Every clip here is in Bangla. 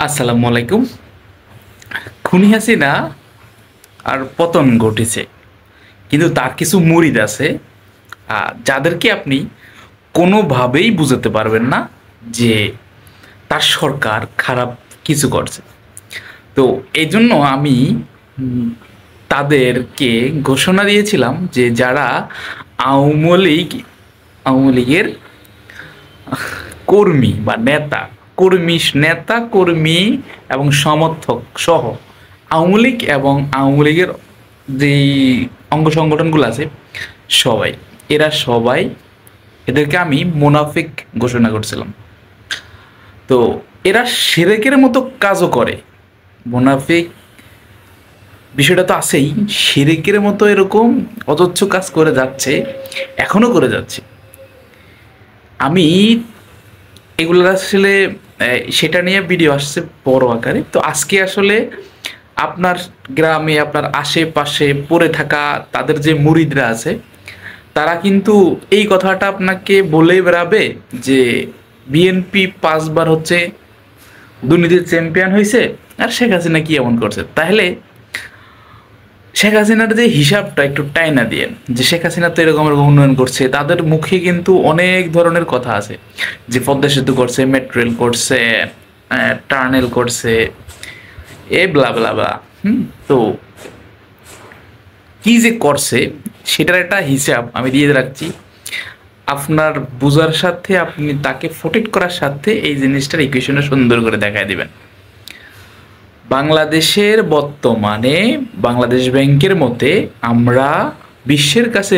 আসসালামু আলাইকুম। খুনি হাসিনা আর পতন ঘটেছে, কিন্তু তার কিছু মুরিদ আছে যাদেরকে আপনি কোনোভাবেই বুঝাতে পারবেন না যে তার সরকার খারাপ কিছু করছে। তো এই জন্য আমি উম, তাদেরকে ঘোষণা দিয়েছিলাম যে যারা আওয়ামী লীগ আওয়ামী লীগের কর্মী বা নেতা কর্মী এবং সমর্থক সহ আওয়ামী লীগ এবং আওয়ামী লীগের যেই অঙ্গ সংগঠনগুলো আছে সবাই, সবাই এদেরকে আমি মুনাফিক ঘোষণা করছিলাম। তো এরা শিরকের মতো কাজও করে। মুনাফিক বিষয়টা তো আছেই, শিরকের মতো এরকম অযচ্ছ কাজ করে যাচ্ছে, এখনো করে যাচ্ছে। আমি এগুলো আসলে সেটা নিয়ে ভিডিও আসছে বড় আকারে। তো আজকে আসলে আপনার গ্রামে আপনার আশেপাশে পড়ে থাকা তাদের যে মুরিদরা আছে তারা কিন্তু এই কথাটা আপনাকে বলেই বেড়াবে যে বিএনপি 5 বার হচ্ছে দুর্নীতির চ্যাম্পিয়ন হয়েছে, আর শেখ হাসিনা কি এমন করছে। তাহলে শেখ হাসিনার যে হিসাবটা একটু টাইনা দিয়ে, যে শেখ হাসিনা তো এরকম এরকম উন্নয়ন করছে, তাদের মুখে কিন্তু অনেক ধরনের কথা আছে যে পদ্মা সেতু করছে, মেট্রো রেল করছে, টানেল করছে, এ ব্লা ব্লা ব্লা। তো কি যে করছে সেটার একটা হিসাব আমি দিয়ে রাখছি। আপনার বুঝার সাথে আপনি তাকে প্রোটেক্ট করার সাথে এই জিনিসটার ইকুয়েশনে সুন্দর করে দেখায় দিবেন। বাংলাদেশের বর্তমানে বাংলাদেশ ব্যাংকের মতে আমরা বিশ্বের কাছে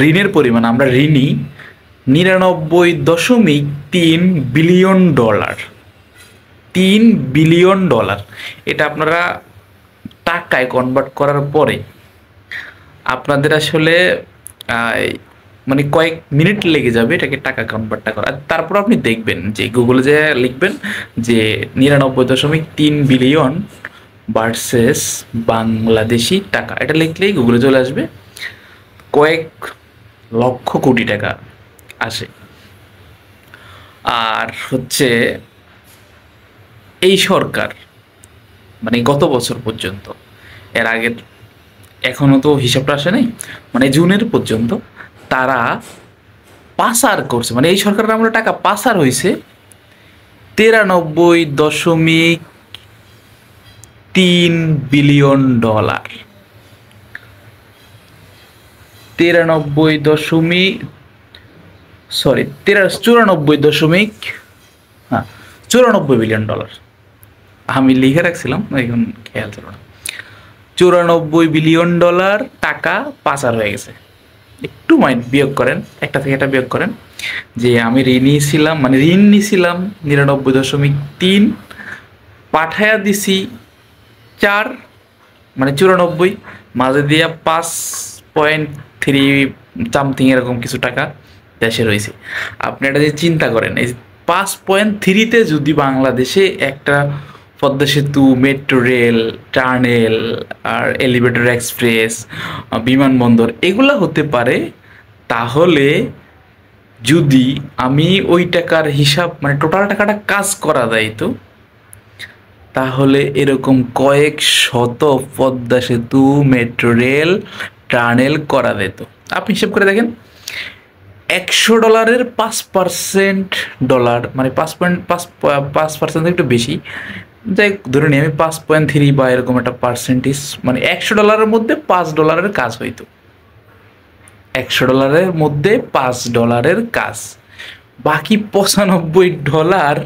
ঋণের পরিমাণ, আমরা ঋণী 99.3 বিলিয়ন ডলার। 3 বিলিয়ন ডলার, এটা আপনারা টাকায় কনভার্ট করার পরে আপনাদের আসলে মানে কয়েক মিনিট লেগে যাবে এটাকে টাকা কনভার্টটা করা। আর তারপর আপনি দেখবেন যে গুগলে যে লিখবেন যে 99.3 বিলিয়ন ভার্সেস বাংলাদেশি টাকা, এটা লিখলেই গুগলে চলে আসবে, কয়েক লক্ষ কোটি টাকা আসে। আর হচ্ছে এই সরকার মানে গত বছর পর্যন্ত, এর আগের এখনো তো হিসাবটা আসে নাই, মানে জুনের পর্যন্ত তারা পাচার করছে, মানে এই সরকারের আমলে টাকা পাচার হয়েছে 93.3 বিলিয়ন ডলার। 93 দশমিক সরি 94 দশমিক, হ্যাঁ, 94 বিলিয়ন ডলার। আমি লিখে রাখছিলাম এখন খেয়াল ছিল না। 94 বিলিয়ন ডলার টাকা পাচার হয়ে গেছে। একটু মাইন্ড বিয়োগ করেন, একটা থেকে একটা বিয়োগ করেন যে আমি ঋণ নিছিলাম 99.3, পাঠায়া দিছি 4, মানে 94, মাঝে দিয়া 5.3 সামথিং এরকম কিছু টাকা দেশে রয়েছে। আপনি এটা যে চিন্তা করেন, এই 5.3-তে যদি বাংলাদেশে একটা পদ্মা সেতু, মেট্রো রেল, টানেল আর এলিভেটর এক্সপ্রেস, বিমানবন্দর এগুলা হতে পারে, তাহলে যদি আমি ওই টাকার হিসাব মানে টোটাল টাকাটা কাজ করা যায়, তো তাহলে এরকম কয়েক শত পদ্মা সেতু, মেট্রো রেল, টানেল করা যেত। আপনি হিসাব করে দেখেন, $100 5% ডলার, মানে 5.5% একটু বেশি, যাই ধরে নিই আমি 5.3 বা এরকম একটা পার্সেন্টেজ, মানে $100 মধ্যে $5 কাজ হইতো। $100 মধ্যে $5 কাজ, বাকি $95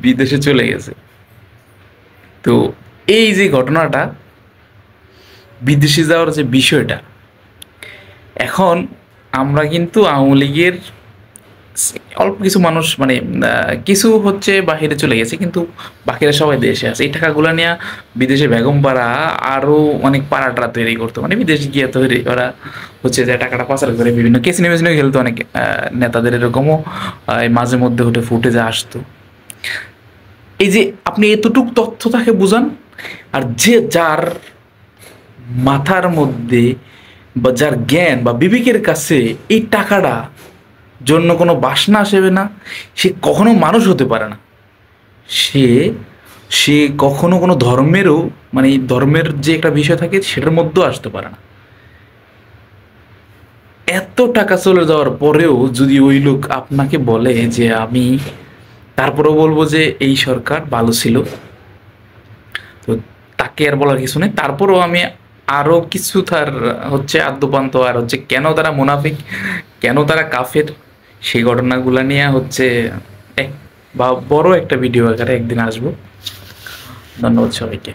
বিদেশে চলে গেছে। তো এই যে ঘটনাটা, বিদেশে যাওয়ার যে বিষয়টা, এখন আমরা কিন্তু আওয়ামী লীগের অল্প কিছু মানুষ মানে কিছু হচ্ছে বাহিরে চলে গেছে, কিন্তু বাকিরা সবাই দেশে আছে। এই টাকাগুলো নিয়ে বিদেশে বেগম পাড়া আরও অনেক পাড়াটা তৈরি করতো, মানে বিদেশে গিয়ে তৈরি ওরা হচ্ছে যে টাকাটা পাচার করে বিভিন্ন কেসিনো মেসিনো খেলতো। অনেক নেতাদের এরকমও মাঝে মধ্যে উঠে ফুটেজে আসতো। এই যে আপনি এতটুক তথ্য তাকে বুঝান, আর যে যার মাথার মধ্যে বা যার জ্ঞান বা বিবেকের কাছে এই টাকাটা জন্য কোনো বাসনা আসবে না, সে কখনো মানুষ হতে পারে না। সে সে কখনো কোনো ধর্মেরও, মানে এই ধর্মের যে একটা বিষয় থাকে সেটার মধ্যেও আসতে পারে না। এত টাকা চলে যাওয়ার পরেও যদি ওই লোক আপনাকে বলে যে আমি, তারপরেও বলবো যে এই সরকার ভালো ছিল, তো তাকে আর বলার কিছু নেই। তারপরেও আমি আরো কিছু তার হচ্ছে আদ্যপান্ত আর হচ্ছে কেন তারা মুনাফিক, কেন তারা কাফের, সেই ঘটনাগুলো নিয়ে হচ্ছে এক বা বড় একটা ভিডিও আকারে একদিন আসবো। ধন্যবাদ সবাইকে।